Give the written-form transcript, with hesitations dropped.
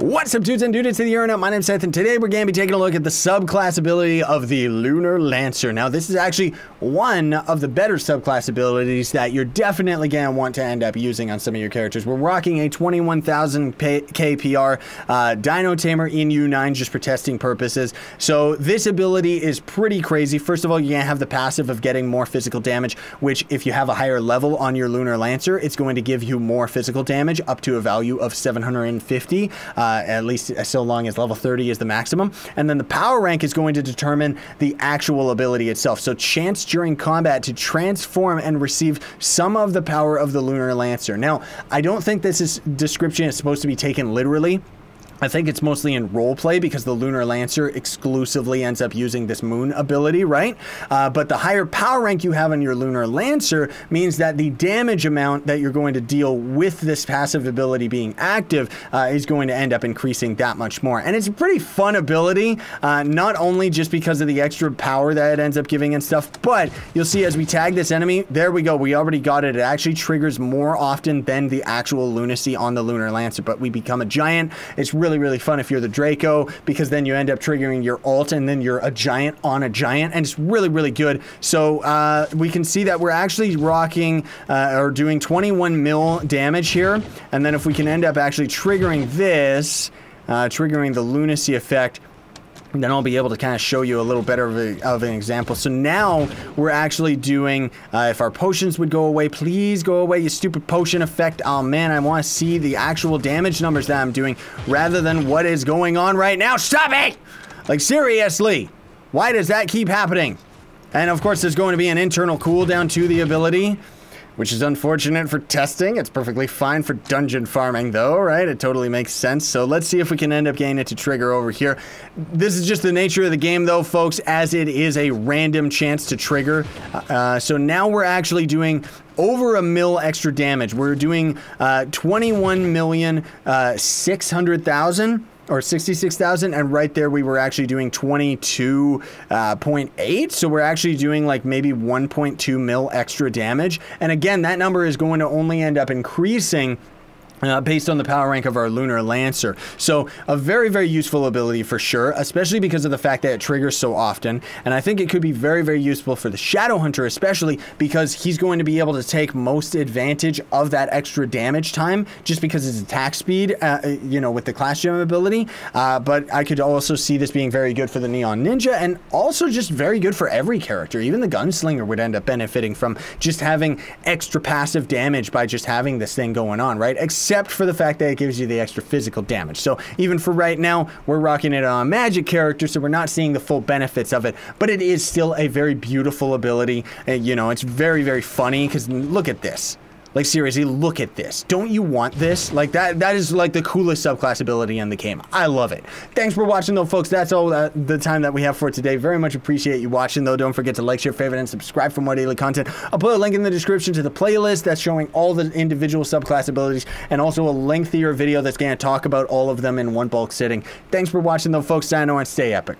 What's up, dudes and dudettes of the internet? My name's Seth, and today we're going to be taking a look at the subclass ability of the Lunar Lancer. Now, this is actually one of the better subclass abilities that you're definitely going to want to end up using on some of your characters. We're rocking a 21,000 KPR Dino Tamer in U9 just for testing purposes. So this ability is pretty crazy. First of all, you're going to have the passive of getting more physical damage, which if you have a higher level on your Lunar Lancer, it's going to give you more physical damage up to a value of 750. At least so long as level 30 is the maximum. And then the power rank is going to determine the actual ability itself. So chance during combat to transform and receive some of the power of the Lunar Lancer. Now, I don't think this description is supposed to be taken literally. I think it's mostly in roleplay because the Lunar Lancer exclusively ends up using this moon ability, right? But the higher power rank you have on your Lunar Lancer means that the damage amount that you're going to deal with this passive ability being active is going to end up increasing that much more. And it's a pretty fun ability, not only just because of the extra power that it ends up giving and stuff, but you'll see as we tag this enemy, there we go, we already got it. It actually triggers more often than the actual lunacy on the Lunar Lancer, but we become a giant. It's really fun if you're the Draco, because then you end up triggering your ult and then you're a giant on a giant, and it's really good. So we can see that we're actually rocking or doing 21 mil damage here, and then if we can end up actually triggering this, triggering the lunacy effect, then I'll be able to kind of show you a little better of an example. So now we're actually doing, if our potions would go away, please go away, you stupid potion effect. Oh man, I want to see the actual damage numbers that I'm doing rather than what is going on right now. Stop it! Like, seriously, why does that keep happening? And of course, there's going to be an internal cooldown to the ability, which is unfortunate for testing. It's perfectly fine for dungeon farming though, right? It totally makes sense. So let's see if we can end up getting it to trigger over here. This is just the nature of the game though, folks, as it is a random chance to trigger. So now we're actually doing over a mil extra damage. We're doing 21,600,000. Or 66,000, and right there we were actually doing 22.8, so we're actually doing like maybe 1.2 mil extra damage. And again, that number is going to only end up increasing based on the power rank of our Lunar Lancer. So a very useful ability for sure, especially because of the fact that it triggers so often. And I think it could be very useful for the Shadow Hunter, especially because he's going to be able to take most advantage of that extra damage time just because his attack speed, you know, with the Class Gem ability. But I could also see this being very good for the Neon Ninja, and also just very good for every character. Even the Gunslinger would end up benefiting from just having extra passive damage by just having this thing going on, right? Except for the fact that it gives you the extra physical damage. So even for right now, we're rocking it on a magic character, so we're not seeing the full benefits of it, but it is still a very beautiful ability. You know, it's very funny, because look at this. Like, seriously, look at this. Don't you want this? Like, that is like the coolest subclass ability in the game. I love it. Thanks for watching, though, folks. That's all the time that we have for today. Very much appreciate you watching, though. Don't forget to like, share, favorite, and subscribe for more daily content. I'll put a link in the description to the playlist that's showing all the individual subclass abilities, and also a lengthier video that's going to talk about all of them in one bulk sitting. Thanks for watching, though, folks. Sign on and stay epic.